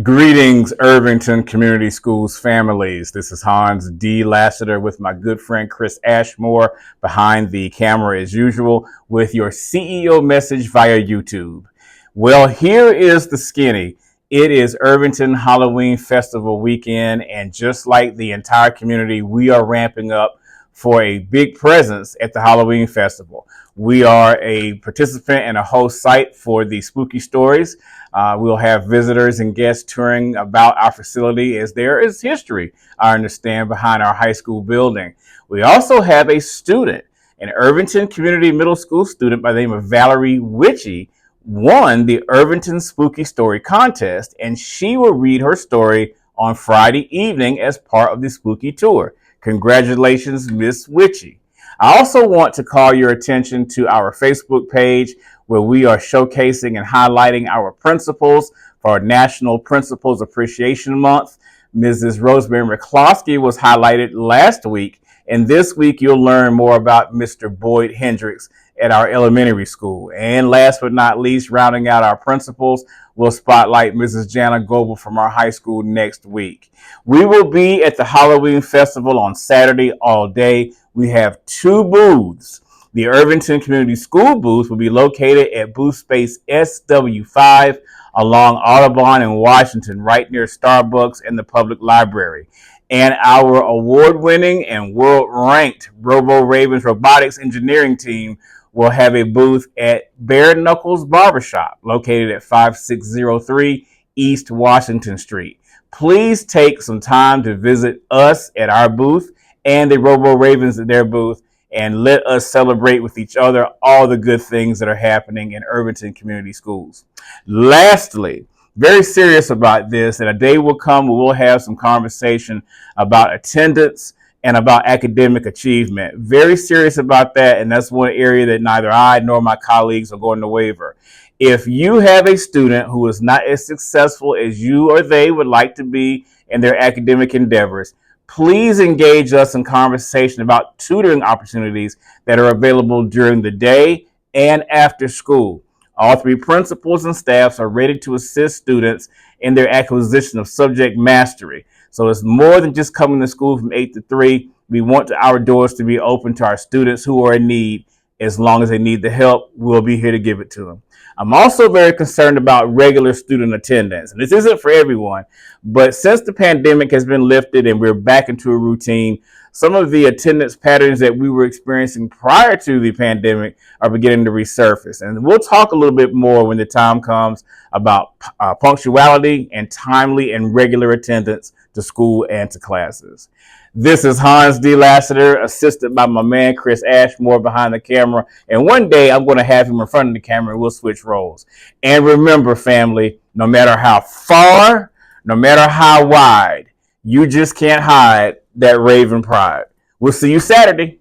Greetings, Irvington Community Schools families. This is Hans D. Lassiter with my good friend Chris Ashmore behind the camera as usual with your CEO message via YouTube. Well, here is the skinny. It is Irvington Halloween Festival weekend, and just like the entire community, we are ramping up for a big presence at the Halloween Festival. We are a participant and a host site for the Spooky Stories. We'll have visitors and guests touring about our facility as there is history, I understand, behind our high school building. We also have a student, an Irvington Community Middle School student by the name of Valerie Witchy, won the Irvington Spooky Story Contest, and she will read her story on Friday evening as part of the Spooky Tour. Congratulations, Miss Witchy. I also want to call your attention to our Facebook page where we are showcasing and highlighting our principals for our National Principals Appreciation Month. Mrs. Rosemary McCloskey was highlighted last week, and this week you'll learn more about Mr. Boyd Hendricks at our elementary school. And last but not least, rounding out our principals, we'll spotlight Mrs. Jana Goebel from our high school next week. We will be at the Halloween Festival on Saturday all day. We have two booths. The Irvington Community School booth will be located at booth space SW5 along Audubon and Washington, right near Starbucks and the public library. And our award-winning and world-ranked Robo Ravens robotics engineering team will have a booth at Bare Knuckles Barbershop, located at 5603 East Washington Street. Please take some time to visit us at our booth and the Robo Ravens at their booth, and let us celebrate with each other all the good things that are happening in Irvington Community Schools. Lastly, very serious about this, and a day will come where we'll have some conversation about attendance and about academic achievement. Very serious about that, and that's one area that neither I nor my colleagues are going to waver. If you have a student who is not as successful as you or they would like to be in their academic endeavors, please engage us in conversation about tutoring opportunities that are available during the day and after school. All three principals and staffs are ready to assist students in their acquisition of subject mastery. So it's more than just coming to school from 8 to 3. We want our doors to be open to our students who are in need. As long as they need the help, we'll be here to give it to them. I'm also very concerned about regular student attendance. And this isn't for everyone, but since the pandemic has been lifted and we're back into a routine, some of the attendance patterns that we were experiencing prior to the pandemic are beginning to resurface. And we'll talk a little bit more when the time comes about punctuality and timely and regular attendance to school and to classes. This is Hans D. Lassiter, assisted by my man Chris Ashmore behind the camera. And one day I'm going to have him in front of the camera and we'll switch roles. And remember, family, no matter how far, no matter how wide, you just can't hide that Raven pride. We'll see you Saturday.